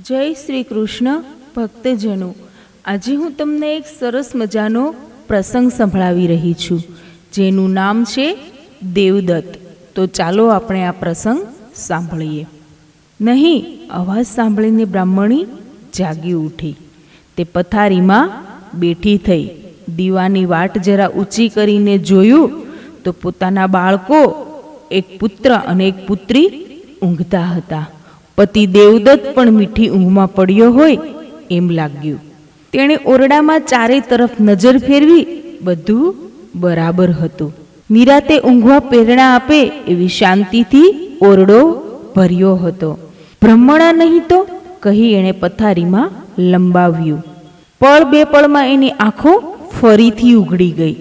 જય શ્રી કૃષ્ણ ભક્તજનો, આજે હું તમને એક સરસ મજાનો પ્રસંગ સંભળાવી રહી છું, જેનું નામ છે દેવદત્ત. તો ચાલો આપણે આ પ્રસંગ સાંભળીએ. નહીં, અવાજ સાંભળીને બ્રાહ્મણી જાગી ઉઠી. તે પથારીમાં બેઠી થઈ. દીવાની વાટ જરા ઊંચી કરીને જોયું તો પોતાના બાળકો, એક પુત્ર અને એક પુત્રી ઊંઘતા હતા. પતિ દેવદત્ત પણ મીઠી ઊંઘમાં પડ્યો હોય એમ લાગ્યું. તેણે ઓરડામાં ચારે તરફ નજર ફેરવી. બધું બરાબર હતું. નિરાતે ઊંઘવા પ્રેરણા આપે એવી શાંતિથી ઓરડો ભર્યો હતો. બ્રહ્મણા નહીં તો કહી એણે પથારીમાં લંબાવ્યું. પળ બે પળમાં એની આંખો ફરીથી ઉઘડી ગઈ.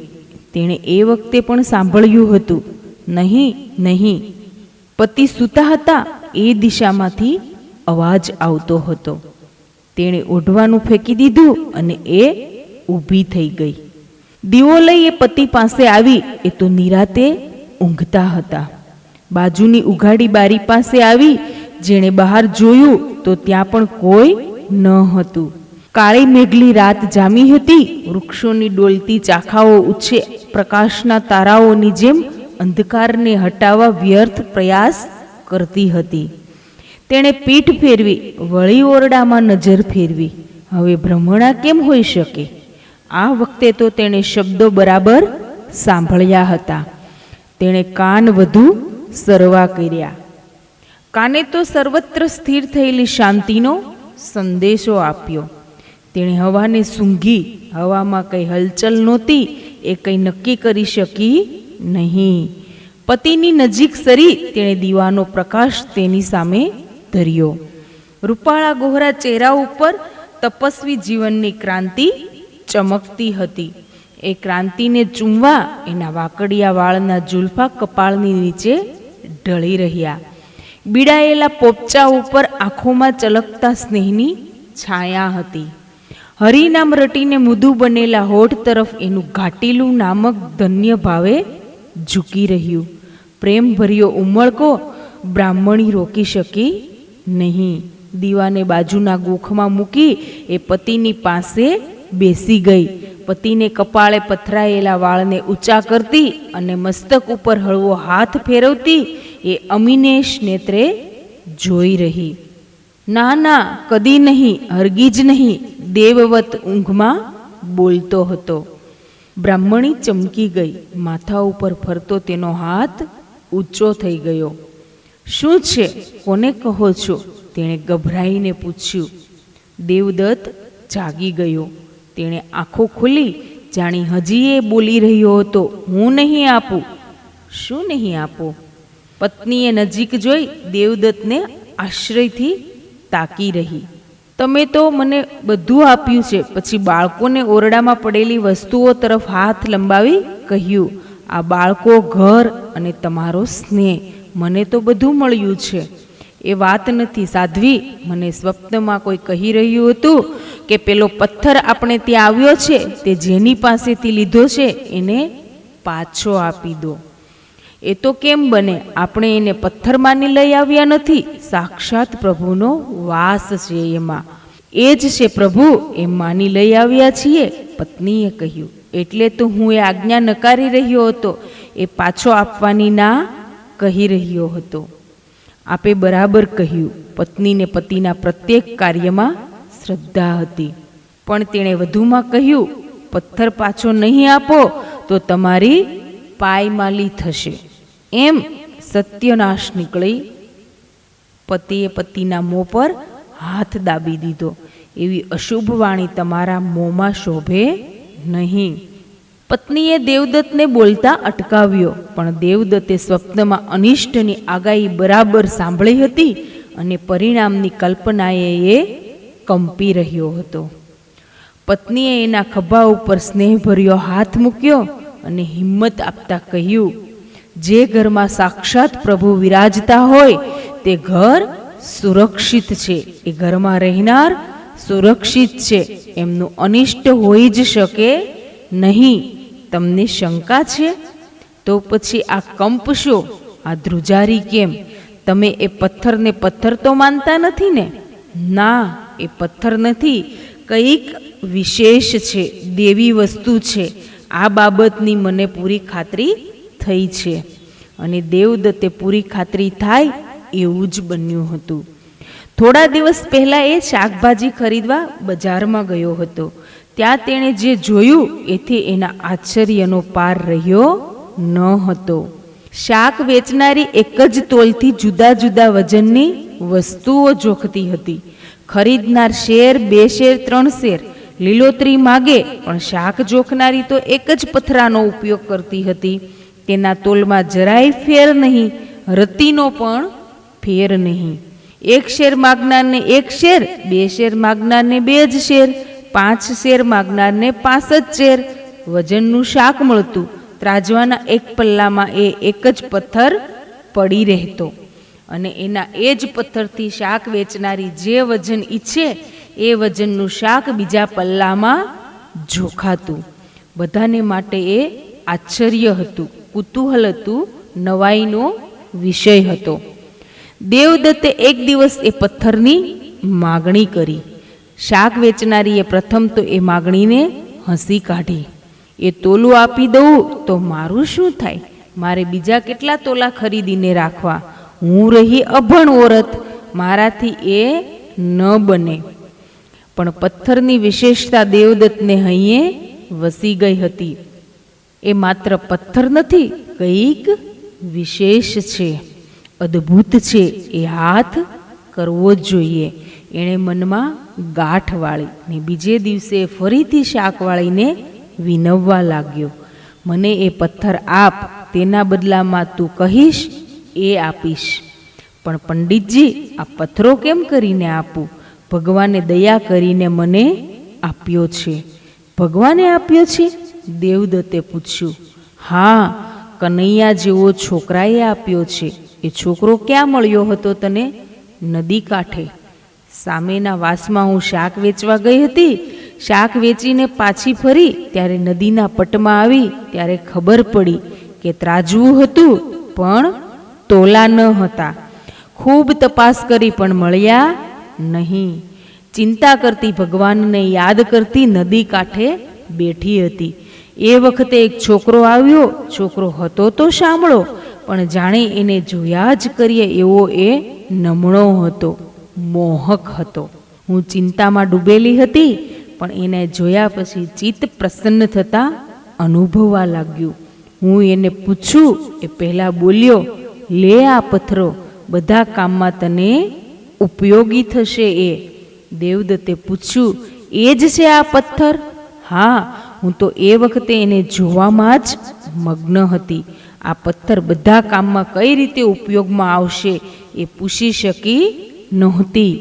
તેણે એ વખતે પણ સાંભળ્યું હતું, નહીં નહીં. પતિ સૂતા હતા એ દિશામાંથી અવાજ આવતો હતો. તેણે ઓઢવાનું ફેંકી દીધું અને એ ઊભી થઈ ગઈ. દીવો લઈ એ પતિ પાસે આવી. એ તો નિરાતે ઊંઘતા હતા. બાજુની ઉઘાડી બારી પાસે આવી. જેણે બહાર જોયું તો ત્યાં પણ કોઈ ન હતું. કાળી મેઘલી રાત જામી હતી. વૃક્ષોની ડોલતી ચાખાઓ ઉચ્ચે પ્રકાશના તારાઓની જેમ અંધકારને હટાવવા વ્યર્થ પ્રયાસ કરતી હતી. તેણે પીઠ ફેરવી, વળી ઓરડામાં નજર ફેરવી. હવે બ્રહ્મણા કેમ હોઈ શકે? આ વખતે તો તેણે શબ્દો બરાબર સાંભળ્યા હતા. તેણે કાન વધુ સરવા કર્યા. કાને તો સર્વત્ર સ્થિર થયેલી શાંતિનો સંદેશો આપ્યો. તેણે હવાને સૂંઘી. હવામાં કંઈ હલચલ નહોતી. એ કંઈ નક્કી કરી શકી નહીં. પતિની નજીક સરી તેણે દીવાનો પ્રકાશ તેની સામે ધર્યો. રૂપાળા ગોહરા ચહેરા ઉપર તપસ્વી જીવનની ક્રાંતિ ચમકતી હતી. એ ક્રાંતિને ચૂમવા એના વાકડિયા વાળના ઝુલફા કપાળની નીચે ઢળી રહ્યા. બીડાયેલા પોપચા ઉપર આંખોમાં ચલકતા સ્નેહની છાયા હતી. હરિનામ રટીને મૃદુ બનેલા હોઠ તરફ એનું ઘાટીલું નામક ધન્ય ભાવે ઝૂકી રહ્યું. પ્રેમ ભર્યો ઉમળકો બ્રાહ્મણી રોકી શકી નહીં. દીવાને બાજુના ગોખમાં મૂકી એ પતિની પાસે બેસી ગઈ. પતિને કપાળે પથરાયેલા વાળને ઊંચા કરતી અને મસ્તક ઉપર હળવો હાથ ફેરવતી એ અમીનેશ નેત્રે જોઈ રહી. ના ના, કદી નહીં, હરગીજ નહીં, દેવવત ઊંઘમાં બોલતો હતો. બ્રાહ્મણી ચમકી ગઈ. માથા ઉપર ફરતો તેનો હાથ ઊંચો થઈ ગયો. શું છે? કોને કહો છો? તેણે ગભરાઈને પૂછ્યું. દેવદત્ત જાગી ગયો. તેણે આંખો ખોલી, જાણી હજી એ બોલી રહ્યો હતો, હું નહીં આપું. શું નહીં આપો? પત્નીએ નજીક જોઈ દેવદત્તને આશ્રયથી તાકી રહી. તમે તો મને બધું આપ્યું છે. પછી બાળકોને ઓરડામાં પડેલી વસ્તુઓ તરફ હાથ લંબાવી કહ્યું, આ બાળકો, ઘર અને તમારો સ્નેહ, મને તો બધું મળ્યું છે. એ વાત નથી સાધ્વી. મને સ્વપ્નમાં કોઈ કહી રહ્યું હતું કે પેલો પથ્થર આપણે ત્યાં આવ્યો છે તે જેની પાસેથી લીધો છે એને પાછો આપી દો. એ તો કેમ બને? આપણે એને પથ્થર માની લઈ આવ્યા નથી. સાક્ષાત પ્રભુનો વાસ છે એમાં. એ જ છે પ્રભુ, એમ માની લઈ આવ્યા છીએ. પત્નીએ કહ્યું. એટલે તો હું એ આજ્ઞા નકારી રહ્યો હતો. એ પાછો આપવાની ના કહી રહ્યો હતો. આપે બરાબર કહ્યું. પત્નીને પતિના પ્રત્યેક કાર્યમાં શ્રદ્ધા હતી. પણ તેણે વધુમાં કહ્યું, પથ્થર પાછો નહીં આપો તો તમારી પાયમાલી થશે. એમ સત્યનાશ નીકળી. પતિએ પતિના મોં પર હાથ દાબી દીધો. એવી અશુભ વાણી તમારા મોંમાં શોભે નહીં. પત્નીએ દેવદત્તને બોલતા અટકાવ્યો. પણ દેવદત્તે સ્વપ્નમાં અનિષ્ટની આગાહી બરાબર સાંભળી હતી અને પરિણામની કલ્પનાએ એ કંપી રહ્યો હતો. પત્નીએ એના ખભા ઉપર સ્નેહભર્યો હાથ મૂક્યો અને હિંમત આપતા કહ્યું, જે ઘરમાં સાક્ષાત પ્રભુ વિરાજતા હોય તે ઘર સુરક્ષિત છે. એ ઘરમાં રહેનાર સુરક્ષિત છે. એમનું અનિષ્ટ હોઈ જ શકે નહીં. તમને શંકા છે? તો પછી આ કંપ શો? આ ધ્રુજારી કેમ? તમે એ પથ્થરને પથ્થર તો માનતા નથી ને? ના, એ પથ્થર નથી, કંઈક વિશેષ છે, દેવી વસ્તુ છે. આ બાબતની મને પૂરી ખાતરી થઈ છે. અને દેવદત્તે પૂરી ખાતરી થાય એવું જ બન્યું હતું. થોડા દિવસ પહેલાં એ શાકભાજી ખરીદવા બજારમાં ગયો હતો. ત્યાં તેણે જે જોયું એથી એના આશ્ચર્યનો પાર રહ્યો ન હતો. શાક વેચનારી એક જ તોલથી જુદા જુદા વજનની વસ્તુઓ જોખતી હતી. ખરીદનાર શેર, 2 શેર, 3 શેર લીલોતરી માગે, પણ શાક જોખનારી તો એક જ પથરાનો ઉપયોગ કરતી હતી. તેના તોલમાં જરાય ફેર નહીં, રત્તીનો પણ ફેર નહીં. 1 શેર માગનારને 1 શેર, 2 શેર માગનારને 2 જ શેર, 5 શેર માગનારને 5 જ શેર વજનનું શાક મળતું. ત્રાજવાના એક પલ્લામાં એ એક જ પથ્થર પડી રહેતો અને એના એ જ પથ્થરથી શાક વેચનારી જે વજન ઈચ્છે એ વજનનું શાક બીજા પલ્લામાં જોખાતું. બધાને માટે એ આશ્ચર્ય હતું, કુતૂહલ હતું, નવાઈનો વિષય હતો. દેવદત્તે એક દિવસ એ પથ્થરની માગણી કરી. શાક વેચનારીએ પ્રથમ તો એ માગણીને હસી કાઢી. એ તોલું આપી દઉં તો મારું શું થાય? મારે બીજા કેટલા તોલા ખરીદીને રાખવા? હું રહી અભણ ઓરત, મારાથી એ ન બને. પણ પથ્થરની વિશેષતા દેવદત્તને હૈયે વસી ગઈ હતી. એ માત્ર પથ્થર નથી, કંઈક વિશેષ છે, અદ્ભુત છે. એ હાથ કરવો જ જોઈએ. એણે મનમાં ગાંઠ વાળી ને બીજે દિવસે ફરીથી શાક વાળીને વિનવવા લાગ્યો. મને એ પથ્થર આપ, તેના બદલામાં તું કહીશ એ આપીશ. પણ પંડિતજી, આ પથ્થરો કેમ કરીને આપું? ભગવાને દયા કરીને મને આપ્યો છે. ભગવાને આપ્યો છે? દેવદત્તે પૂછ્યું. હા, કનૈયા જેવો છોકરાએ આપ્યો છે. એ છોકરો ક્યાં મળ્યો હતો તને? નદી કાંઠે. સામેના વાસમાં હું શાક વેચવા ગઈ હતી. શાક વેચીને પાછી ફરી ત્યારે નદીના પટમાં આવી ત્યારે ખબર પડી કે ત્રાજવું હતું પણ તોલા ન હતા. ખૂબ તપાસ કરી પણ મળ્યા નહીં. ચિંતા કરતી, ભગવાનને યાદ કરતી નદી કાંઠે બેઠી હતી. એ વખતે એક છોકરો આવ્યો. છોકરો હતો તો શામળો, પણ જાણે એને જોયા જ કરીએ એવો એ નમણો હતો, મોહક હતો. હું ચિંતામાં ડૂબેલી હતી, પણ એને જોયા પછી ચિત્ત પ્રસન્ન થતાં અનુભવવા લાગ્યું. હું એને પૂછું એ પહેલાં બોલ્યો, લે આ પથ્થરો, બધા કામમાં તને ઉપયોગી થશે. એ દેવદત્તે પૂછ્યું, એ જ છે આ પથ્થર? હા, હું તો એ વખતે એને જોવામાં જ મગ્ન હતી. આ પથ્થર બધા કામમાં કઈ રીતે ઉપયોગમાં આવશે એ પૂછી શકી નહોતી.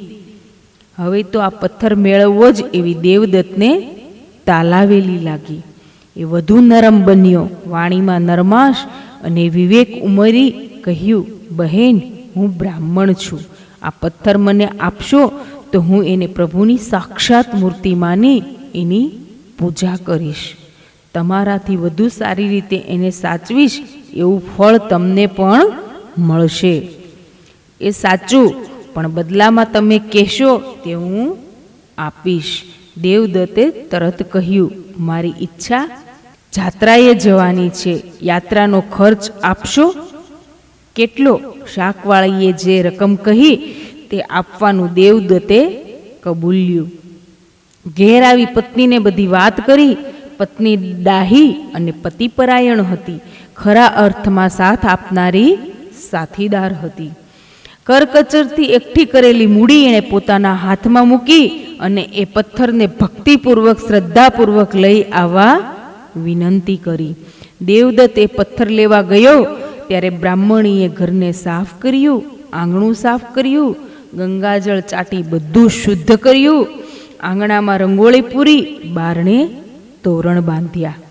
હવે તો આ પથ્થર મેળવવો જ એવી દેવદત્તને તાલાવેલી લાગી. એ વધુ નરમ બન્યો. વાણીમાં નરમાશ અને વિવેક ઉમરી કહ્યું, બહેન, હું બ્રાહ્મણ છું. આ પથ્થર મને આપશો તો હું એને પ્રભુની સાક્ષાત મૂર્તિ માની એની પૂજા કરીશ. તમારાથી વધુ સારી રીતે એને સાચવીશ એવું ફળ તમને પણ મળશે. એ સાચું, પણ બદલામાં તમે કહેશો તે હું આપીશ. દેવદત્તે તરત કહ્યું, મારી ઈચ્છા જાત્રાએ જવાની છે. યાત્રાનો ખર્ચ આપશો? કેટલો? શાકવાળીએ જે રકમ કહી તે આપવાનું દેવદત્તે કબૂલ્યું. ઘેર આવી પત્નીને બધી વાત કરી. પત્ની ડાહી અને પતિપરાયણ હતી. ખરા અર્થમાં સાથ આપનારી સાથીદાર હતી. કરકચરથી એકઠી કરેલી મૂડી એણે પોતાના હાથમાં મૂકી અને એ પથ્થરને ભક્તિપૂર્વક, શ્રદ્ધાપૂર્વક લઈ આવવા વિનંતી કરી. દેવદત્ત એ પથ્થર લેવા ગયો ત્યારે બ્રાહ્મણીએ ઘરને સાફ કર્યું, આંગણું સાફ કર્યું, ગંગાજળ ચાટી બધું શુદ્ધ કર્યું, આંગણામાં રંગોળી પૂરી, બારણે તોરણ બાંધ્યા,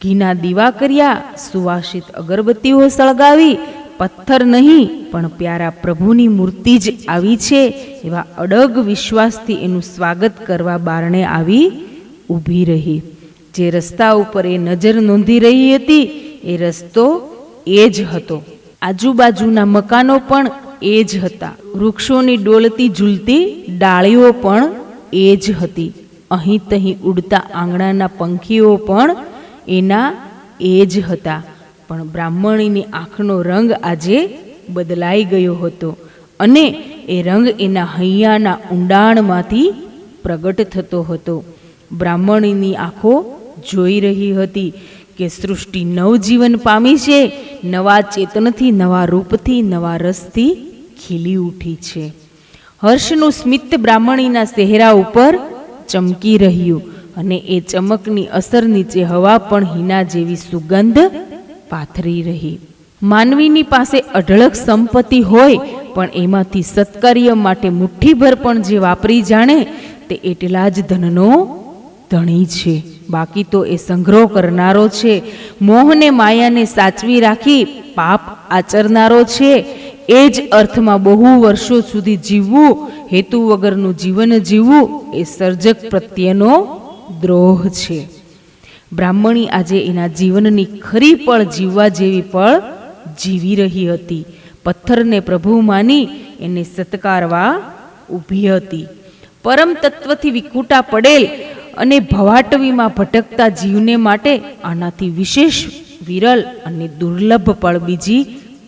ઘીના દીવા કર્યા, સુવાસિત અગરબત્તીઓ સળગાવી. પથ્થર નહીં પણ પ્યારા પ્રભુની મૂર્તિ જ આવી છે એવા અડગ વિશ્વાસથી એનું સ્વાગત કરવા બારણે આવી ઊભી રહી. જે રસ્તા ઉપર એ નજર નોંધી રહી હતી એ રસ્તો એ જ હતો. આજુબાજુના મકાનો પણ એ જ હતા. વૃક્ષોની ડોલતી ઝૂલતી ડાળીઓ પણ એ જ હતી. અહીં તહીં ઉડતા આંગણાના પંખીઓ પણ એના એ જ હતા. પણ બ્રાહ્મણીની આંખનો રંગ આજે બદલાઈ ગયો હતો અને એ રંગ એના હૈયાના ઊંડાણમાંથી પ્રગટ થતો હતો. બ્રાહ્મણીની આંખો જોઈ રહી હતી કે સૃષ્ટિ નવજીવન પામી છે, નવા ચેતનથી, નવા રૂપથી, નવા રસથી ખીલી ઉઠી છે. હર્ષનું સ્મિત બ્રાહ્મણીના ચહેરા ઉપર ચમકી રહ્યું અને એ ચમકની અસર નીચે હવા પણ હિના જેવી સુગંધ પાથરી રહી. માનવીની પાસે અઢળક સંપત્તિ હોય પણ એમાંથી સત્કાર્ય માટે મુઠ્ઠીભર પણ જે વાપરી જાણે તે એટલા જ ધનનો ધણી છે. બાકી તો એ સંગ્રહ કરનારો છે, મોહને માયાને સાચવી રાખી પાપ આચરનારો છે. એ જ અર્થમાં બહુ વર્ષો સુધી જીવવું, હેતુ વગરનું જીવન જીવવું એ સર્જક પ્રત્યેનો દ્રોહ છે. બ્રાહ્મણી આજે એના જીવનની ખરી પળ જીવવા જેવી પળ જીવી રહી હતી. પથ્થરને પ્રભુ માની એને સત્કારવા ઊભી હતી. પરમ તત્વથી વિખૂટા પડેલ અને ભવાટવીમાં ભટકતા જીવને માટે આનાથી વિશેષ, વિરલ અને દુર્લભ પળ બીજી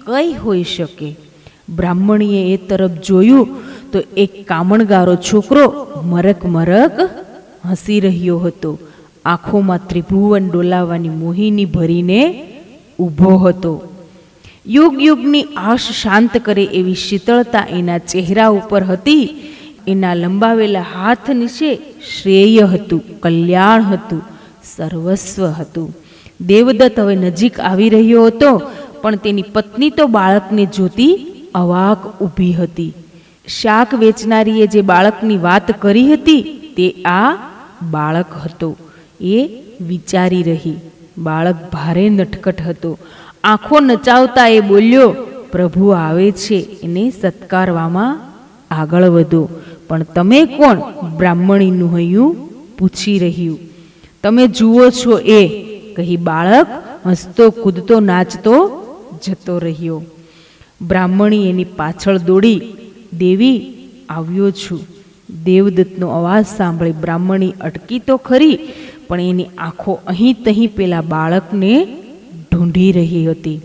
કઈ હોઈ શકે? બ્રાહ્મણીએ એ તરફ જોયું તો એક કામણગારો છોકરો મરક મરક હસી રહ્યો હતો. આંખોમાં ત્રિભુવન ડોલાવાની મોહિની ભરીને ઊભો હતો. યુગ યુગની આશ શાંત કરે એવી શીતળતા એના ચહેરા ઉપર હતી. એના લંબાવેલા હાથ નીચે શ્રેય હતું, કલ્યાણ હતું, સર્વસ્વ હતું. દેવદત્ત હવે નજીક આવી રહ્યો હતો પણ તેની પત્ની તો બાળકને જોતી અવાક ઊભી હતી. શાક વેચનારીએ જે બાળકની વાત કરી હતી તે આ બાળક હતો. એ વિચારી રહી. બાળક ભારે નટખટ હતો. આંખો નચાવતા એ બોલ્યો, પ્રભુ આવે છે, એને સત્કારવામાં આગળ વધો. પણ તમે કોણ? બ્રાહ્મણીનું હૈયું પૂછી રહ્યું. તમે જુઓ છો એ, કહી બાળક હસતો કૂદતો નાચતો જતો રહ્યો. બ્રાહ્મણી એની પાછળ દોડી, દેવી આવ્યો છું. દેવદત્તનો અવાજ સાંભળી બ્રાહ્મણી અટકી તો ખરી પણ એની આંખો અહીં તહીં પેલા બાળકને ઢૂંઢી રહી હતી.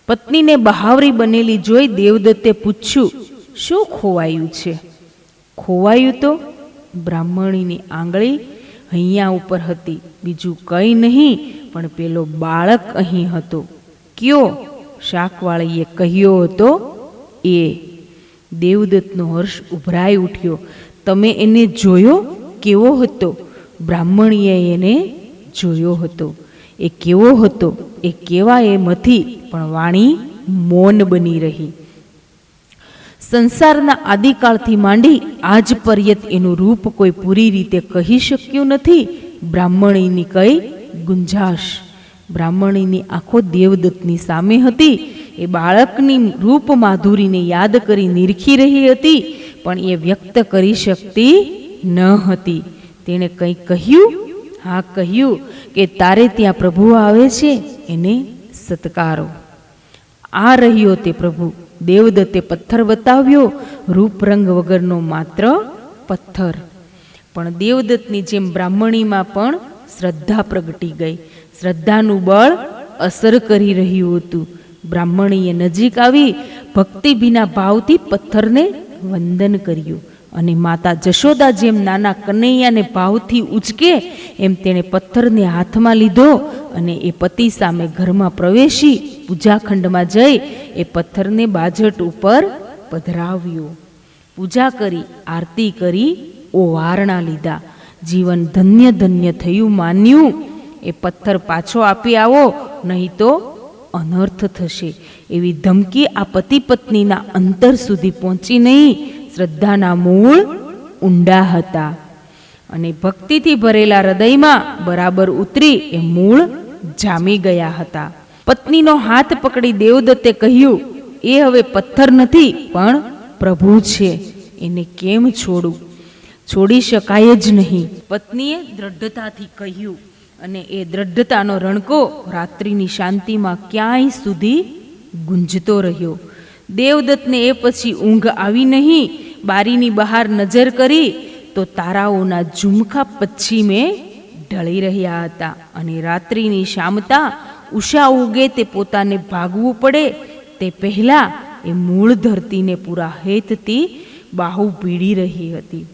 પત્નીને બહાવરી બનેલી જોઈ દેવદત્તે પૂછ્યું, શું ખોવાયું છે? ખોવાયું તો બ્રાહ્મણીની આંગળી હૈયા ઉપર હતી. બીજું કંઈ નહીં પણ પેલો બાળક અહીં હતો. કયો? શાકવાળીએ કહ્યો હતો એ. દેવદત્તનો હર્ષ ઉભરાઈ ઉઠ્યો. તમે એને જોયો? કેવો હતો? બ્રાહ્મણીએ એને જોયો હતો. એ કેવો હતો એ કેવા એમથી પણ વાણી મૌન બની રહી. સંસારના આદિકાળથી માંડી આજ પર્યત એનું રૂપ કોઈ પૂરી રીતે કહી શક્યું નથી. બ્રાહ્મણીની કઈ ગુંજાશ? બ્રાહ્મણીની આંખો દેવદત્તની સામે હતી. એ બાળકની રૂપ માધુરીને યાદ કરી નિરખી રહી હતી પણ એ વ્યક્ત કરી શકતી ન હતી. તેણે કંઈ કહ્યું? હા, કહ્યું કે તારે ત્યાં પ્રભુ આવે છે, એને સત્કારો. આ રહ્યો તે પ્રભુ. દેવદત્તે પથ્થર બતાવ્યો, રૂપ રંગ વગરનો માત્ર પથ્થર. પણ દેવદત્તની જેમ બ્રાહ્મણીમાં પણ શ્રદ્ધા પ્રગટી ગઈ. શ્રદ્ધાનું બળ અસર કરી રહ્યું હતું. બ્રાહ્મણીએ નજીક આવી ભક્તિભીના ભાવથી પથ્થરને વંદન કર્યું અને માતા જશોદા જેમ નાના કનૈયાને ભાવથી ઉચકે એમ તેણે પથ્થરને હાથમાં લીધો અને એ પતિ સામે ઘરમાં પ્રવેશી પૂજાખંડમાં જઈ એ પથ્થરને બાજટ ઉપર પધરાવ્યો. પૂજા કરી, આરતી કરી, ઓવારણા લીધા. જીવન ધન્ય ધન્ય થયું માન્યું. એ પથ્થર પાછો આપી આવો, નહીં તો અનર્થ થશે એવી ધમકી આ પતિ પત્નીના અંતર સુધી પહોંચી નહીં. શ્રદ્ધાના મૂળ ઊંડા હતા અને ભક્તિથી ભરેલા હૃદયમાં બરાબર ઉતરી એ મૂળ જામી ગયા હતા. પત્નીનો હાથ પકડી દેવદત્તે કહ્યું, એ હવે પથ્થર નથી પણ પ્રભુ છે, એને કેમ છોડું? છોડી શકાય જ નહીં. પત્નીએ દ્રઢતાથી કહ્યું અને એ દ્રઢતાનો રણકો રાત્રિની શાંતિમાં ક્યાંય સુધી ગુંજતો રહ્યો. દેવદત્તને એ પછી ઊંઘ આવી નહીં. બારીની બહાર નજર કરી તો તારાઓના ઝુમખા પશ્ચિમે ઢળી રહ્યા હતા અને રાત્રિની શામતા ઉષા ઉગે તે પોતાને ભાગવું પડે તે પહેલાં એ મૂળ ધરતીને પૂરા હેતથી બાહુ ભીડી રહી હતી.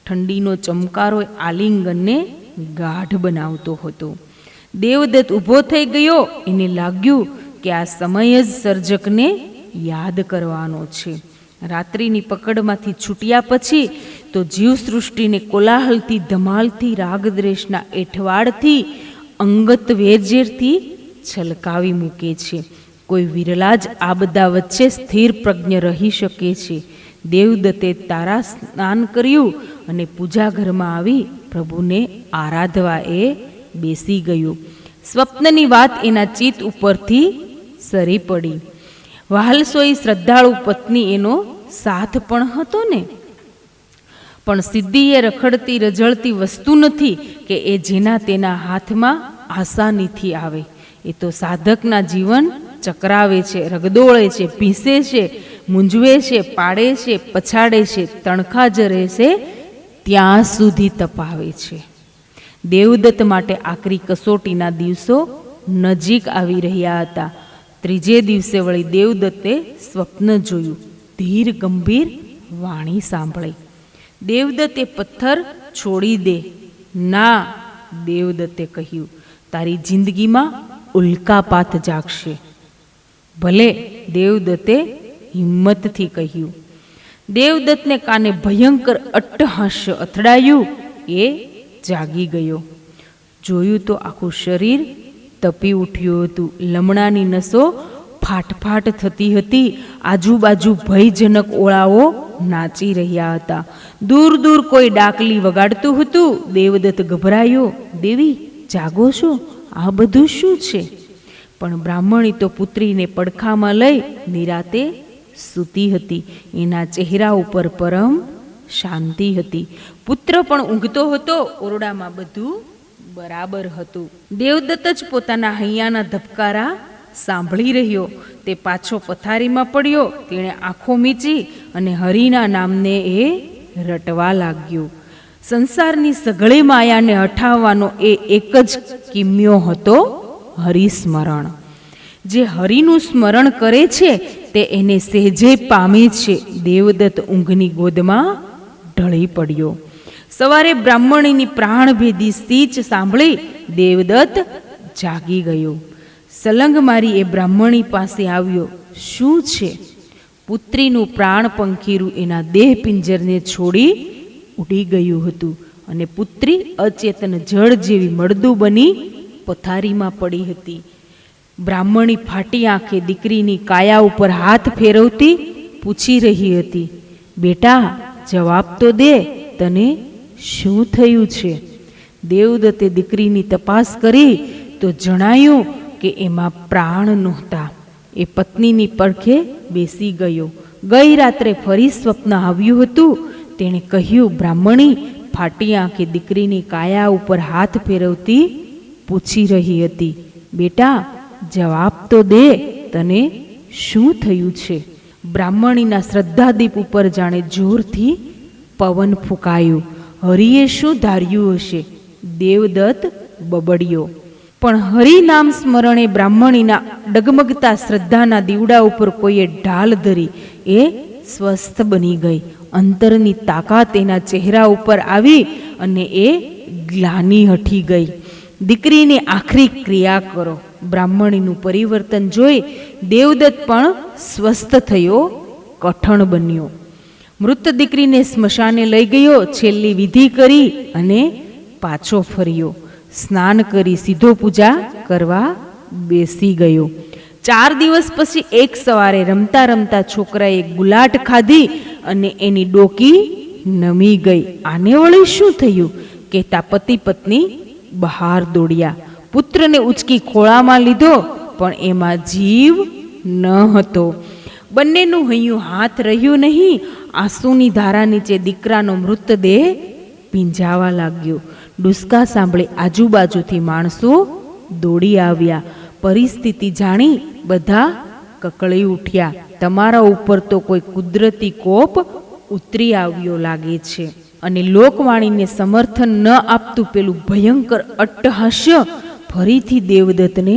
ઠંડીનો ચમકારો આલિંગનને ગાઢ બનાવતો હતો. દેવદત્ત ઊભો થઈ ગયો. એને લાગ્યું કે આ સમય જ સર્જકને યાદ કરવાનો છે. રાત્રિની પકડમાંથી છૂટ્યા પછી તો જીવસૃષ્ટિને કોલાહલથી, ધમાલથી, રાગદ્વેષના એઠવાડથી, અંગત વેરઝેરથી છલકાવી મૂકે છે. કોઈ વિરલા જ આ બધા વચ્ચે સ્થિર પ્રજ્ઞ રહી શકે છે. દેવદત્તે તારા સ્નાન કર્યું અને પૂજાઘરમાં આવી પ્રભુને આરાધવા એ બેસી ગયું. સ્વપ્નની વાત એના ચિત્ત ઉપરથી સરી પડી. વહાલસોઈ શ્રદ્ધાળુ પત્ની એનો સાથ પણ હતો ને. પણ સિદ્ધિ એ રખડતી રજળતી વસ્તુ નથી કે એ જેના તેના હાથમાં આસાનીથી આવે. એ તો સાધકના જીવન ચક્રાવે છે, રગદોળે છે, પીસે છે, મૂંઝવે છે, પાડે છે, પછાડે છે, તણખા જરે છે, ત્યાં સુધી તપાવે છે. દેવદત્ત માટે આકરી કસોટીના દિવસો નજીક આવી રહ્યા હતા. ત્રીજે દિવસે વળી દેવદત્તે સ્વપ્ન જોયું. ધીર ગંભીર વાણી સાંભળી. દેવદત્તે પથ્થર છોડી દે. ના, દેવદત્તે કહ્યું, તારી જિંદગીમાં ઉલ્કાપાત જાગશે. ભલે, દેવદત્તે હિંમતથી કહ્યું. દેવદત્તને કાને ભયંકર અટ્ટહાસ્ય અથડાયું. એ જાગી ગયો. જોયું તો આખું શરીર તપી ઉઠ્યું હતું. લમણાની નસો ફાટફાટ થતી હતી. આજુબાજુ ભયજનક ઓળાઓ નાચી રહ્યા હતા. દૂર દૂર કોઈ ડાકલી વગાડતું હતું. દેવદત્ત ગભરાયો. દેવી, જાગો છો? આ બધું શું છે? પણ બ્રાહ્મણી તો પુત્રીને પડખામાં લઈ નિરાતે સૂતી હતી. એના ચહેરા ઉપર પરમ શાંતિ હતી. પુત્ર પણ ઊંઘતો હતો. ઓરડામાં બધું બરાબર હતું. દેવદત્ત જ પોતાના હૈયાના ધબકારા સાંભળી રહ્યો. તે પાછો પથારીમાં પડ્યો. તેણે આંખો મીચી અને હરિના નામને એ રટવા લાગ્યો. સંસારની સઘળી માયાને હઠાવવાનો એ એક જ કિમ્યો હતો, હરિસ્મરણ. જે હરિનું સ્મરણ કરે છે તે એને સહેજે પામે છે. દેવદત્ત ઊંઘની ગોદમાં ઢળી પડ્યો. સવારે બ્રાહ્મણીની પ્રાણભેદી સ્પીચ સાંભળી દેવદત્ત જાગી ગયો. સલંગ મારી એ બ્રાહ્મણી પાસે આવ્યો. શું છે? પુત્રીનું પ્રાણ પંખીરું એના દેહ પિંજરને છોડી ઉડી ગયું હતું અને પુત્રી અચેતન જળ જેવી મળદું બની પથારીમાં પડી હતી. બ્રાહ્મણી ફાટી આંખે દીકરીની કાયા ઉપર હાથ ફેરવતી પૂછી રહી હતી, બેટા, જવાબ તો દે, તને શું થયું છે? દેવદત્તે દીકરીની તપાસ કરી તો જણાયું કે એમાં પ્રાણ નહોતા. એ પત્નીની પડખે બેસી ગયો. ગઈ રાત્રે ફરી સ્વપ્ન આવ્યું હતું. તેણે કહ્યું, બ્રાહ્મણી ફાટી આંખે દીકરીની કાયા ઉપર હાથ ફેરવતી પૂછી રહી હતી, બેટા, જવાબ તો દે, તને શું થયું છે? બ્રાહ્મણીના શ્રદ્ધાદીપ ઉપર જાણે જોરથી પવન ફૂંકાયું. હરિએ શું ધાર્યું હશે? દેવદત્ત બબડ્યો. પણ હરિનામ સ્મરણે બ્રાહ્મણીના ડગમગતા શ્રદ્ધાના દીવડા ઉપર કોઈએ ઢાલ ધરી. એ સ્વસ્થ બની ગઈ. અંતરની તાકાત એના ચહેરા ઉપર આવી અને એ ગ્લાની હટી ગઈ. દીકરીની આખરી ક્રિયા કરો. બ્રાહ્મણીનું પરિવર્તન જોઈ દેવદત્ત પણ સ્વસ્થ થયો, કઠણ બન્યો. મૃત દીકરીને સ્મશાને લઈ ગયો. છેલ્લી વિધિ કરી અને પાછો ફર્યો. સ્નાન કરી સીધો પૂજા કરવા બેસી ગયો. 4 દિવસ પછી એક સવારે રમતા રમતા છોકરાએ ગુલાટ ખાધી અને એની ડોકી નમી ગઈ. આને વળી શું થયું? કહેતા પતિ પત્ની બહાર દોડ્યા. પુત્રને ઉચકી ખોળામાં લીધો, પણ એમાં જીવ ન હતો. બંનેનું હૈયું હાથ રહ્યું નહીં. આંસુની ધારા નીચે દીકરાનો મૃતદેહ ભીંજાવા લાગ્યો. ડુસકા સાંભળી આજુબાજુથી માણસો દોડી આવ્યા. પરિસ્થિતિ જાણી બધા કકળી ઉઠ્યા. તમારા ઉપર તો કોઈ કુદરતી કોપ ઉતરી આવ્યો લાગે છે. અને લોકવાણીને સમર્થન ન આપતું પેલું ભયંકર અટ્ટહાસ્ય ફરીથી દેવદત્તને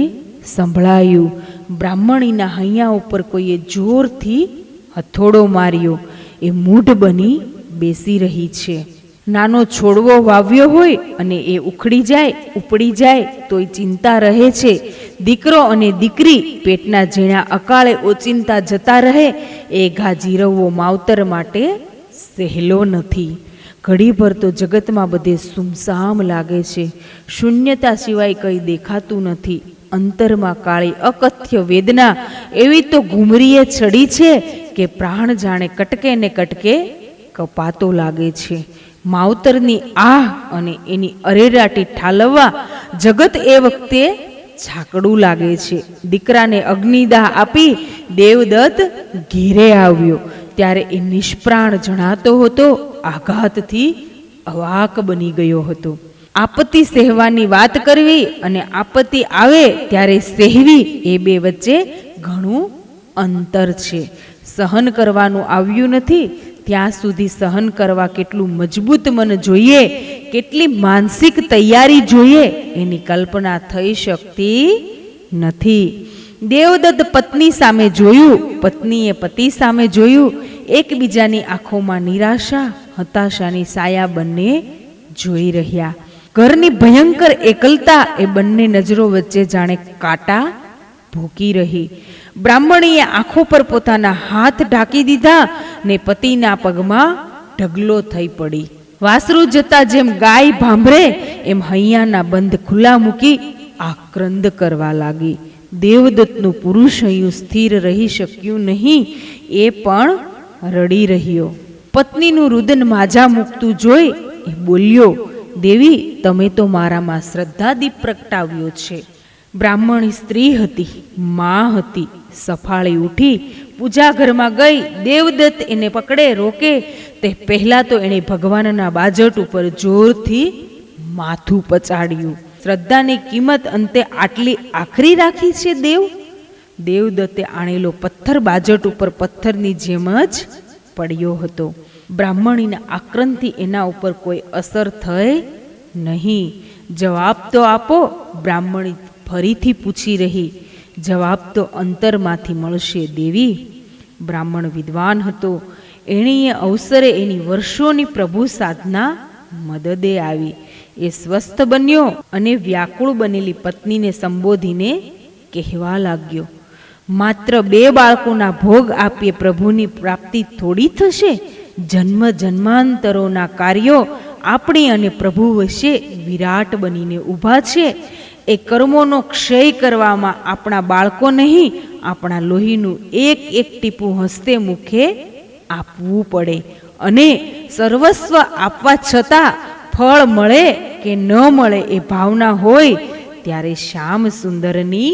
સંભળાયું. બ્રાહ્મણીના હૈયા ઉપર કોઈએ જોરથી હથોડો માર્યો. એ મૂઢ બની બેસી રહી છે. નાનો છોડવો વાવ્યો હોય અને એ ઉખડી જાય, ઉપડી જાય તોય ચિંતા રહે છે. દીકરો અને દીકરી પેટના ઝીણા અકાળે ઓચિંતા જતા રહે એ ઘા જીરવવો માવતર માટે સહેલો નથી. ઘડીભર તો જગતમાં બધે સુમસામ લાગે છે. શૂન્યતા સિવાય કંઈ દેખાતું નથી. અંતરમાં કાળી અકથ્ય વેદના એવી તો ઘૂમરીએ ચડી છે કે પ્રાણ જાણે કટકે ને કટકે કપાતો લાગે છે. માવતરની આહ અને એની અરેરાટી ઠાલવવા જગત એ વખતે છાકડું લાગે છે. દીકરાને અગ્નિદાહ આપી દેવદત્ત ઘેરે આવ્યો ત્યારે એ નિષ્પ્રાણ જણાતો હતો. આઘાતથી અવાક બની ગયો હતો. આપત્તિ સહેવાની વાત કરવી અને આપત્તિ આવે ત્યારે સહેવી એ બે વચ્ચે ઘણું અંતર છે. સહન કરવાનું આવ્યું નથી ત્યાં સુધી સહન કરવા કેટલું મજબૂત મન જોઈએ, કેટલી માનસિક તૈયારી જોઈએ એની કલ્પના થઈ શકતી નથી. દેવદત્ત પત્ની સામે જોયું, પત્નીએ પતિ સામે જોયું. એકબીજાની આંખોમાં નિરાશા, હતાશાની સાયા બંને જોઈ રહ્યા. ઘરની ભયંકર એકલતા એ બંને નજરો વચ્ચે જાણે કાંટા ભૂકી રહી. બ્રાહ્મણીએ આંખો પર પોતાના હાથ ઢાંકી દીધા ને પતિના પગમાં ઢગલો થઈ પડી. વાસરું જતા જેમ ગાય ભાંભરે એમ હૈયાના બંધ ખુલ્લા મૂકી આક્રંદ કરવા લાગી. દેવદત્તનું પુરુષ હૈયું સ્થિર રહી શક્યું નહીં. એ પણ રડી રહ્યો. પત્નીનું રુદન માજા મૂકતું જોઈ એ બોલ્યો, દેવી, તમે તો મારામાં શ્રદ્ધાદીપ પ્રગટાવ્યો છે. બ્રાહ્મણી સ્ત્રી હતી, મા હતી. સફાળી ઉઠી પૂજા ઘરમાં ગઈ. દેવદત્ત એને પકડે રોકે તે પહેલા તો એણે ભગવાનના બાજટ ઉપર જોરથી માથું પચાડ્યું. શ્રદ્ધાની કિંમત અંતે આટલી આખરી રાખી છે દેવ? દેવદત્તે આણેલો પથ્થર બાજટ ઉપર પથ્થરની જેમ જ પડ્યો હતો. બ્રાહ્મણીના આક્રંદથી એના ઉપર કોઈ અસર થઈ નહીં. જવાબ તો આપો, બ્રાહ્મણી ફરીથી પૂછી રહી. જવાબ તો અંતરમાંથી મળશે દેવી. બ્રાહ્મણ વિદ્વાન હતો. એણીએ અવસરે એની વર્ષોની પ્રભુ સાધના મદદે આવી. એ સ્વસ્થ બન્યો અને વ્યાકુળ બનેલી પત્નીને સંબોધીને કહેવા લાગ્યો, માત્ર 2 બાળકોના ભોગ આપીએ પ્રભુની પ્રાપ્તિ થોડી થશે? જન્મ જન્માંતરોના કાર્યો આપણી અને પ્રભુ વચ્ચે વિરાટ બનીને ઊભા છે. એ કર્મોનો ક્ષય કરવામાં આપણા બાળકો નહીં, આપણા લોહીનું એક એક ટીપું હસ્તે મુખે આપવું પડે. અને સર્વસ્વ આપવા છતાં ફળ મળે કે ન મળે એ ભાવના હોય ત્યારે શ્યામ સુંદરની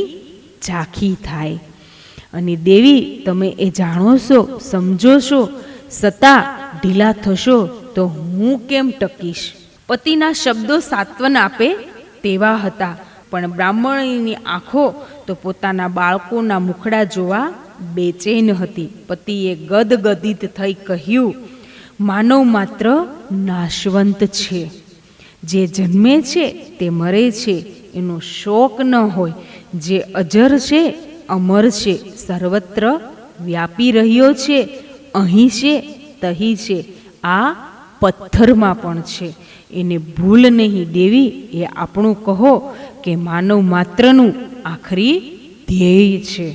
ઝાંખી થાય. અને દેવી, તમે એ જાણો છો, સમજો છો, છતાં ઢીલા થશો તો હું કેમ ટકીશ? પતિના શબ્દો સાંત્વન આપે તેવા હતા, પણ બ્રાહ્મણીની આંખો તો પોતાના બાળકોના મુખડા જોવા બેચેન હતી. પતિએ ગદગદિત થઈ કહ્યું, માનવ માત્ર નાશવંત છે. જે જન્મે છે તે મરે છે, એનો શોક ન હોય. જે અજર છે, અમર છે, સર્વત્ર વ્યાપી રહ્યો છે. અહીં છે, તહીં છે, આ પથ્થરમાં પણ છે. એને ભૂલ નહીં દેવી. એ આપણું કહો કે માનવ માત્રનું આખરી ધ્યેય છે.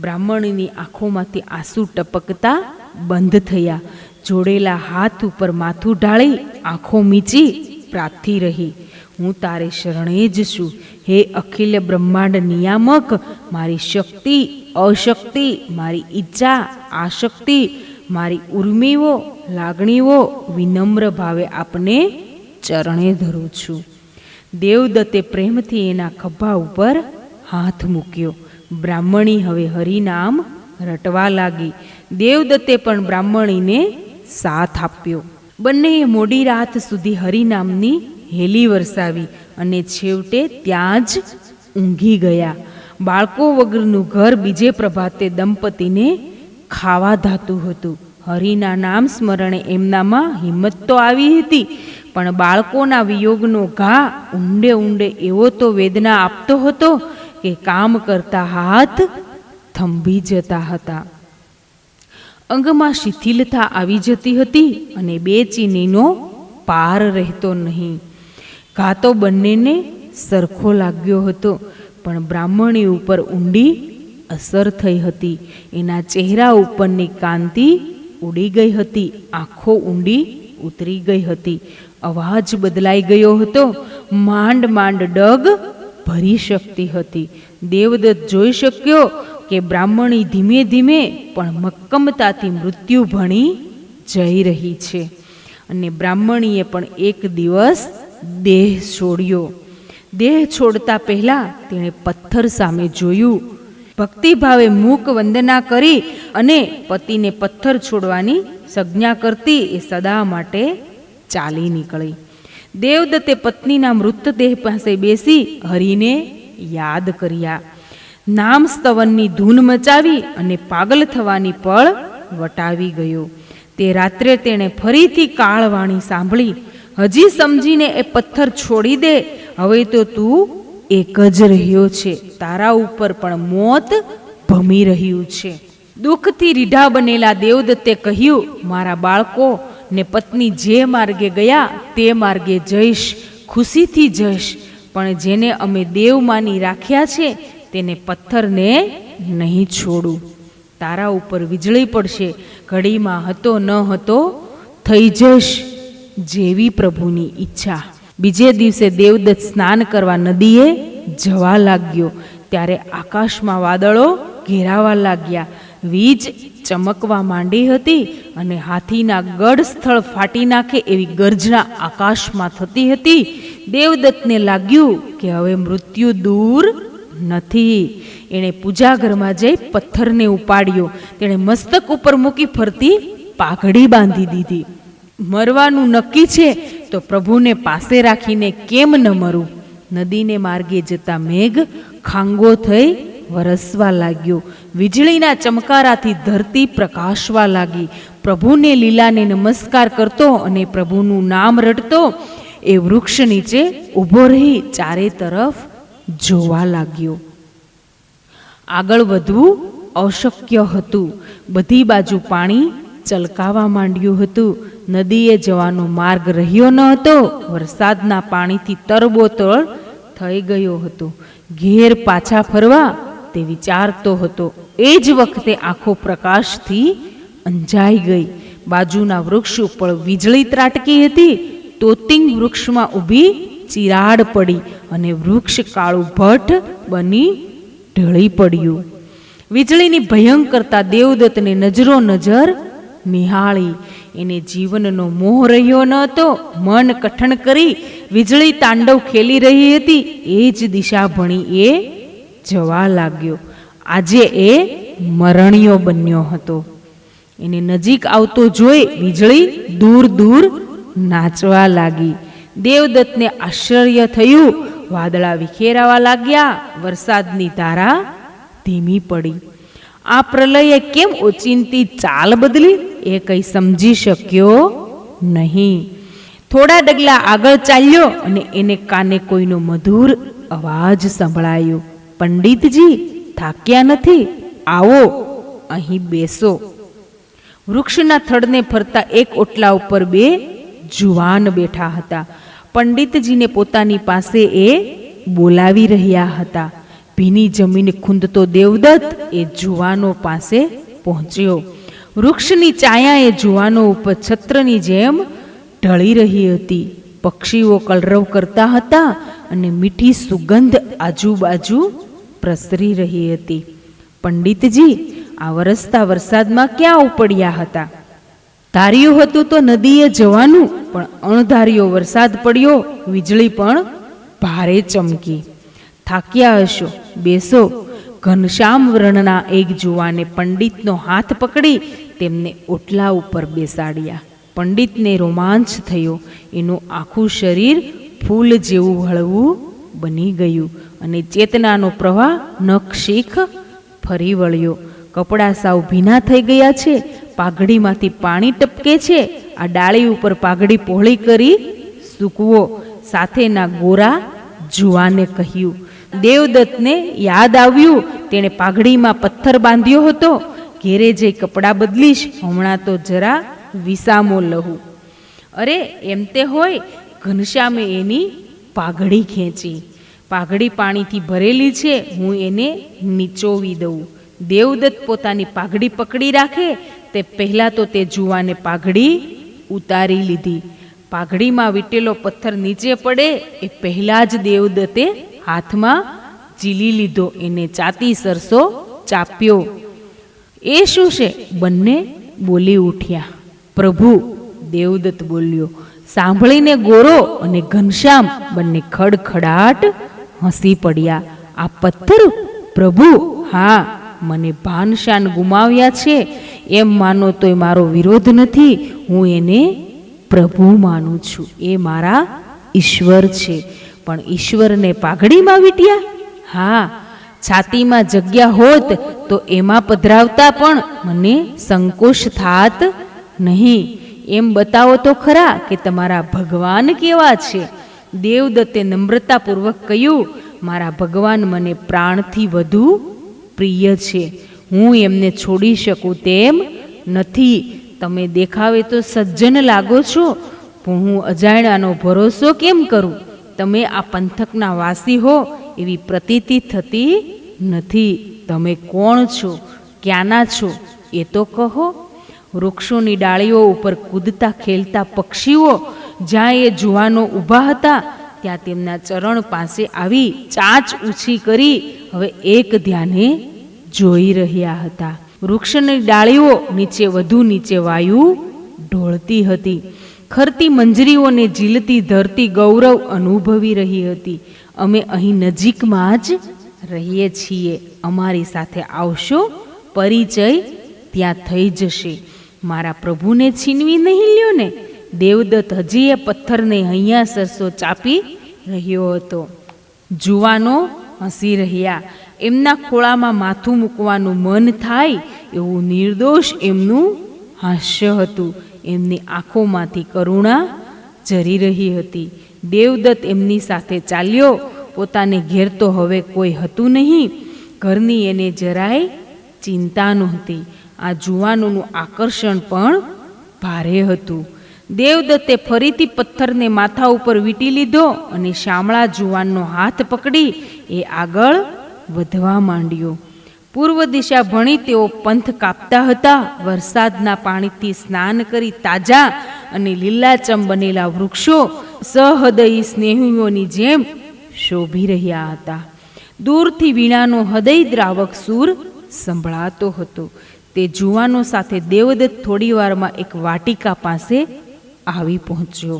બ્રાહ્મણીની આંખોમાંથી આંસુ ટપકતા બંધ થયા. જોડેલા હાથ ઉપર માથું ઢાળી આંખો મીચી પ્રાર્થી રહી, હું તારે શરણે જ છું. હે અખિલ બ્રહ્માંડ નિયામક, મારી શક્તિ અશક્તિ, મારી ઈચ્છા આશક્તિ, મારી ઉર્મિઓ લાગણીઓ વિનમ્ર ભાવે આપને ચરણે ધરું છું. દેવદત્તે પ્રેમથી એના ખભા ઉપર હાથ મૂક્યો. બ્રાહ્મણી હવે હરિનામ રટવા લાગી. દેવદત્તે પણ બ્રાહ્મણીને સાથ આપ્યો. બંનેએ મોડી રાત સુધી હરિનામની હેલી વરસાવી અને છેવટે ત્યાં જ ઊંઘી ગયા. બાળકો વગરનું ઘર બીજે પ્રભાતે દંપતીને ખાવા ધાતું હતું. હરિના નામ સ્મરણે એમનામાં હિંમત તો આવી હતી, પણ બાળકોના વિયોગનો ઘા ઊંડે ઊંડે એવો તો વેદના આપતો હતો કે કામ કરતા હાથ થંભી જતા હતા. અંગમાં શિથિલતા આવી જતી હતી અને બેચીનીનો પાર રહેતો નહીં. ઘા તો બંનેને સરખો લાગ્યો હતો, પણ બ્રાહ્મણી ઉપર ઊંડી અસર થઈ હતી. એના ચહેરા ઉપરની કાંતિ ઉડી ગઈ હતી, આંખો ઊંડી ઉતરી ગઈ હતી, અવાજ બદલાઈ ગયો હતો, માંડ માંડ ડગ ભરી શકતી હતી. દેવદત્ત જોઈ શક્યો કે બ્રાહ્મણી ધીમે ધીમે પણ મક્કમતાથી મૃત્યુ ભણી જઈ રહી છે. અને બ્રાહ્મણીએ પણ એક દિવસ દેહ છોડ્યો. દેહ છોડતા પહેલાં તેણે પથ્થર સામે જોયું. ભક્તિભાવે મૂક વંદના કરી અને પતિને પથ્થર છોડવાની સંજ્ઞા કરતી એ સદા માટે ચાલી નીકળી. દેવદત્તે પત્નીના મૃતદેહ પાસે બેસી હરિને યાદ કર્યા. નામ સ્તવનની ધૂન મચાવી અને પાગલ થવાની પળ વટાવી ગયો. તે રાત્રે તેણે ફરીથી કાળવાણી સાંભળી, હજી સમજીને એ પથ્થર છોડી દે, હવે તો તું એક જ રહ્યો છે, તારા ઉપર પણ મોત ભમી રહ્યું છે. દુઃખથી રીઢા બનેલા દેવદત્તે કહ્યું, મારા બાળકો ને પત્ની જે માર્ગે ગયા તે માર્ગે જઈશ, ખુશીથી જઈશ, પણ જેને અમે દેવ માની રાખ્યા છે તેને પથ્થરને નહીં છોડું. તારા ઉપર વીજળી પડશે, ઘડીમાં હતો ન હતો થઈ જઈશ, જેવી પ્રભુની ઈચ્છા. બીજે દિવસે દેવદત્ત સ્નાન કરવા નદીએ જવા લાગ્યો. ત્યારે આકાશમાં વાદળો ઘેરાવા લાગ્યા, વીજ ચમકવા માંડી હતી અને હાથીના ગઢ સ્થળ ફાટી નાખે એવી ગર્જના આકાશમાં થતી હતી. દેવદત્તને લાગ્યું કે હવે મૃત્યુ દૂર નથી. એણે પૂજાઘરમાં જઈ પથ્થરને ઉપાડ્યો. તેણે મસ્તક ઉપર મૂકી ફરતી પાઘડી બાંધી દીધી. મરવાનું નક્કી છે તો પ્રભુને પાસે રાખીને કેમ ન મરું? નદીને માર્ગે જતા મેઘ ખાંગો થઈ વરસવા લાગ્યો. વીજળીના ચમકારાથી ધરતી પ્રકાશવા લાગી. પ્રભુને લીલાને નમસ્કાર કરતો અને પ્રભુનું નામ રટતો એ વૃક્ષ નીચે ઊભો રહી ચારે તરફ જોવા લાગ્યો. આગળ વધવું અશક્ય હતું. બધી બાજુ પાણી ચલકાવા માંડ્યું હતું. નદીએ જવાનો માર્ગ રહ્યો ન હતો. વરસાદના પાણીથી તરબોતર થઈ ગયો હતો. ઘેર પાછા ફરવા તે વિચારતો હતો. એ જ વખતે આંખો પ્રકાશથી અંજાઈ ગઈ. બાજુના વૃક્ષ ઉપર વીજળી ત્રાટકી હતી. તોતિંગ વૃક્ષમાં ઊભી ચિરાડ પડી અને વૃક્ષ કાળું ભટ્ટ બની ઢળી પડ્યું. વીજળીની ભયંકરતા દેવદત્તને નજરો નજર નિહાળી. એને જીવનનો મોહ રહ્યો ન હતો. મન કઠણ કરી વીજળી તાંડવ ખેલી રહી હતી. એ જ દિશા ભણી એ જવા લાગ્યો. આજે એ મરણિયો બન્યો હતો. એને નજીક આવતો જોઈ વીજળી દૂર દૂર નાચવા લાગી. દેવદત્તને આશ્ચર્ય થયું. વાદળા વિખેરાવા લાગ્યા. વરસાદની ધારા ધીમી પડી. આ પ્રલયે કેમ ઓચિંતી ચાલ બદલી એ કંઈ સમજી શક્યો નહીં. થોડા ડગલા આગળ ચાલ્યો અને એને કાને કોઈનો મધુર અવાજ સંભળાયો. પંડિતજી, થાક્યા નથી? આવો, અહીં બેસો. વૃક્ષના થડને ફરતા એક ઓટલા ઉપર બે જુવાન બેઠા હતા. પંડિતજીને પોતાની પાસે એ બોલાવી રહ્યા હતા. ભીની જમીન ખૂંદતો દેવદત્ત એ જુવાનો પાસે પહોંચ્યો. વૃક્ષની છાયા એ જુવાનો ઉપર છત્રની જેમ ઢળી રહી હતી. પક્ષીઓ કલરવ કરતા હતા અને મીઠી સુગંધ આજુબાજુ પ્રસરી રહી હતી. પંડિતજી, આ વરસતા વરસાદમાં ક્યાં ઉપડ્યા હતા? ધાર્યું હતું તો નદીએ જવાનું, પણ અણધાર્યો વરસાદ પડ્યો. વીજળી પણ ભારે ચમકી. થાક્યા હશો, બેસો. ઘનશ્યામ વર્ણના એક જુવાને પંડિતનો હાથ પકડી તેમને ઓટલા ઉપર બેસાડ્યા. પંડિતને રોમાંચ થયો. એનું આખું શરીર ફૂલ જેવું હળવું બની ગયું અને ચેતનાનો પ્રવાહ નખશીખ ફરી વળ્યો. કપડાં સાવ ભીના થઈ ગયા છે, પાઘડીમાંથી પાણી ટપકે છે. આ ડાળી ઉપર પાઘડી પહોળી કરી સૂકવો, સાથેના ગોરા જુવાને કહ્યું. દેવદત્તને યાદ આવ્યું, તેણે પાઘડીમાં પથ્થર બાંધ્યો હતો. ઘેરે જઈ કપડાં બદલીશ, હમણાં તો જરા વિસામો લહું. અરે એમ તે હોય, ઘનશ્યામે એની પાઘડી ખેંચી. પાઘડી પાણીથી ભરેલી છે, હું એને નીચોવી દઉં. દેવદત્ત પોતાની પાઘડી પકડી રાખે તે પહેલાં તો તે જુવાને પાઘડી ઉતારી લીધી. પાઘડીમાં વીટેલો પથ્થર નીચે પડે એ પહેલાં જ દેવદત્તે હાથમાં ઝીલી લીધો, એને ચાતી સરસો ચાપ્યો. એ શું છે? બંને બોલી ઉઠ્યા. પ્રભુ, દેવદત્ત બોલ્યો. સાંભળીને ગોરો અને ઘનશ્યામ બંને ખડખડાટ હસી પડ્યા. આ પથ્થર? પ્રભુ, હા, મને ભાનશાન ગુમાવ્યા છે એમ માનો તોય મારો વિરોધ નથી. હું એને પ્રભુ માનું છું, એ મારા ઈશ્વર છે. પણ ઈશ્વરને પાઘડીમાં વીંટ્યા? હા, છાતીમાં જગ્યા હોત તો એમાં પધરાવતા પણ મને સંકોચ થાત નહીં. એમ બતાવો તો ખરા કે તમારા ભગવાન કેવા છે. દેવદત્તે નમ્રતાપૂર્વક કહ્યું, મારા ભગવાન મને પ્રાણથી વધુ પ્રિય છે. હું એમને છોડી શકું તેમ નથી. તમે દેખાવે તો સજ્જન લાગો છો, પણ હું અજાણ્યાનો ભરોસો કેમ કરું? તમે આ પંથકના વાસી હો એવી પ્રતીતિ થતી નથી. તમે કોણ છો? ક્યાંના છો? એ તો કહો. વૃક્ષોની ડાળીઓ ઉપર કૂદતા ખેલતા પક્ષીઓ જ્યાં એ જુવાનો ઊભા હતા ત્યાં તેમના ચરણ પાસે આવી ચાંચ ઊંચી કરી હવે એક ધ્યાને જોઈ રહ્યા હતા. વૃક્ષની ડાળીઓ નીચે વધુ નીચે વાયુ ઢોળતી હતી. ખરતી મંજરીઓને ઝીલતી ધરતી ગૌરવ અનુભવી રહી હતી. અમે અહીં નજીકમાં જ રહીએ છીએ, અમારી સાથે આવશો? પરિચય ત્યાં થઈ જશે. મારા પ્રભુને છીનવી નહીં લ્યો ને? દેવદત્ત હજી એ પથ્થરને હૈયા સરસો ચાપી રહ્યો હતો. જુવાનો હસી રહ્યા. એમના ખોળામાં માથું મૂકવાનું મન થાય એવું નિર્દોષ એમનું હાસ્ય હતું. એમની આંખોમાંથી કરુણા ઝરી રહી હતી. દેવદત્ત એમની સાથે ચાલ્યો. પોતાને ઘેર તો હવે કોઈ હતું નહીં. ઘરની એને જરાય ચિંતા નહોતી. આ જુવાનોનું આકર્ષણ પણ ભારે હતું. દેવદત્તે ફરીથી પથ્થરને માથા ઉપર વીંટી લીધો અને શામળા જુવાનનો હાથ પકડી એ આગળ વધવા માંડ્યો. પૂર્વ દિશા ભણી તેઓ પંથ કાપતા હતા. વરસાદના પાણીથી સ્નાન કરી તાજા અને લીલાચમ બનેલા વૃક્ષો સહૃદયી સ્નેહીઓની જેમ શોભી રહ્યા હતા. દૂરથી વીણાનો હૃદયદ્રાવક સૂર સંભળાતો હતો. તે જુવાનો સાથે દેવદત્ત થોડીવારમાં એક વાટિકા પાસે આવી પહોંચ્યો.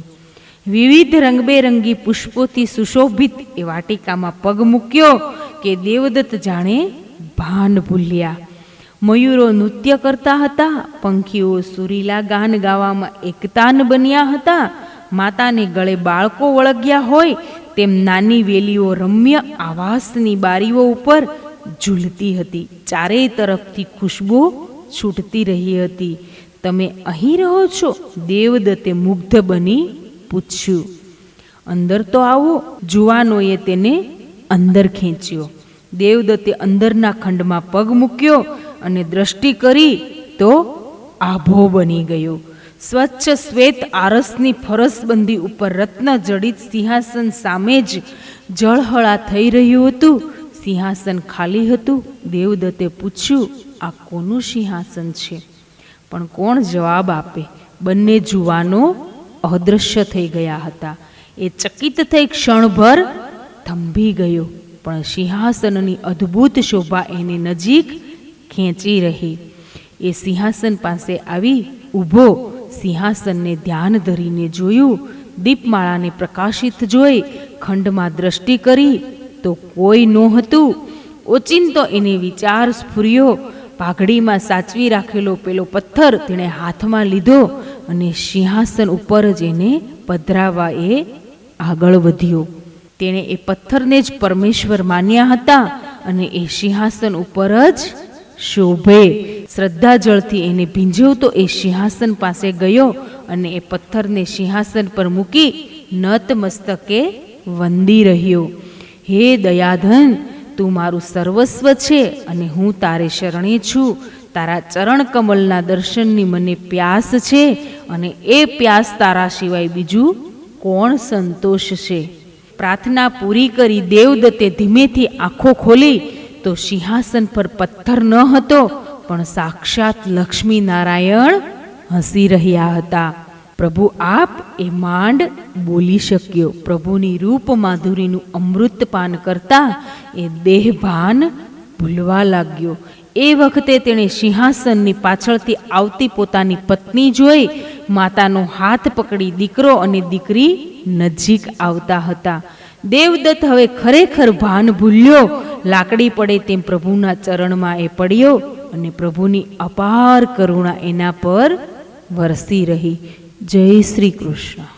વિવિધ રંગબેરંગી પુષ્પોથી સુશોભિત એ વાટિકામાં પગ મૂક્યો કે દેવદત્ત જાણે ભાન ભૂલ્યા. મયુરો નૃત્ય કરતા હતા. પંખીઓ સુરીલા ગાન ગાવામાં એકતાન બન્યા હતા. માતાને ગળે બાળકો વળગ્યા હોય તેમ નાની વેલીઓ રમ્ય આવાસની બારીઓ ઉપર ઝૂલતી હતી. ચારેય તરફથી ખુશ્બુ છૂટતી રહી હતી. તમે અહીં રહો છો? દેવદત્તે મુગ્ધ બની પૂછ્યું. અંદર તો આવો. જુવાનોએ તેને અંદર ખેંચ્યો. દેવદત્તે અંદરના ખંડમાં પગ મૂક્યો અને દ્રષ્ટિ કરી તો આભો બની ગયો. સ્વચ્છ શ્વેત આરસની ફરસબંધી ઉપર રત્ન જડિત સિંહાસન સામે જ જળહળા થઈ રહ્યું હતું. સિંહાસન ખાલી હતું. દેવદત્તે પૂછ્યું, આ કોનું સિંહાસન છે? પણ કોણ જવાબ આપે? બંને જુવાનો અદૃશ્ય થઈ ગયા હતા. એ ચકિત થઈ ક્ષણભર થંભી ગયો, પણ સિંહાસનની અદ્ભુત શોભા એને નજીક ખેંચી રહી. એ સિંહાસન પાસે આવી ઊભો. સિંહાસનને ધ્યાન ધરીને જોયું. દીપમાળાને પ્રકાશિત જોઈ ખંડમાં દ્રષ્ટિ કરી તો કોઈ નહોતું. ઓચિંતો એને વિચાર સ્ફુર્યો. પાઘડીમાં સાચવી રાખેલો પેલો પથ્થર તેણે હાથમાં લીધો અને સિંહાસન ઉપર જ એને પધરાવવા એ આગળ વધ્યો. તેણે એ પથ્થરને જ પરમેશ્વર માન્યા હતા અને એ સિંહાસન ઉપર જ શોભે. શ્રદ્ધા જળથી એને ભીંજવતો એ સિંહાસન પાસે ગયો અને એ પથ્થરને સિંહાસન પર મૂકી નત મસ્તકે વંદી રહ્યો. હે દયાધન, તું મારું સર્વસ્વ છે અને હું તારે શરણે છું. તારા ચરણ કમલના દર્શનની મને પ્યાસ છે અને એ પ્યાસ તારા સિવાય બીજું કોણ સંતોષશે? પ્રાર્થના પૂરી કરી દેવદત્તે ધીમેથી આંખો ખોલી તો સિંહાસન પર પથ્થર ન હતો, પણ સાક્ષાત લક્ષ્મી નારાયણ હસી રહ્યા હતા. પ્રભુ આપ એ માંડ બોલી શક્યો. પ્રભુની રૂપ માધુરીનું અમૃતપાન કરતા એ દેહભાન ભૂલવા લાગ્યો. એ વખતે તેણે સિંહાસનની પાછળથી આવતી પોતાની પત્ની જોઈ. માતાનો હાથ પકડી દીકરો અને દીકરી નજીક આવતા હતા. દેવદત્ત હવે ખરેખર ભાન ભૂલ્યો. લાકડી પડે તેમ પ્રભુના ચરણમાં એ પડ્યો અને પ્રભુની અપાર કરુણા એના પર વરસી રહી. જય શ્રી કૃષ્ણ.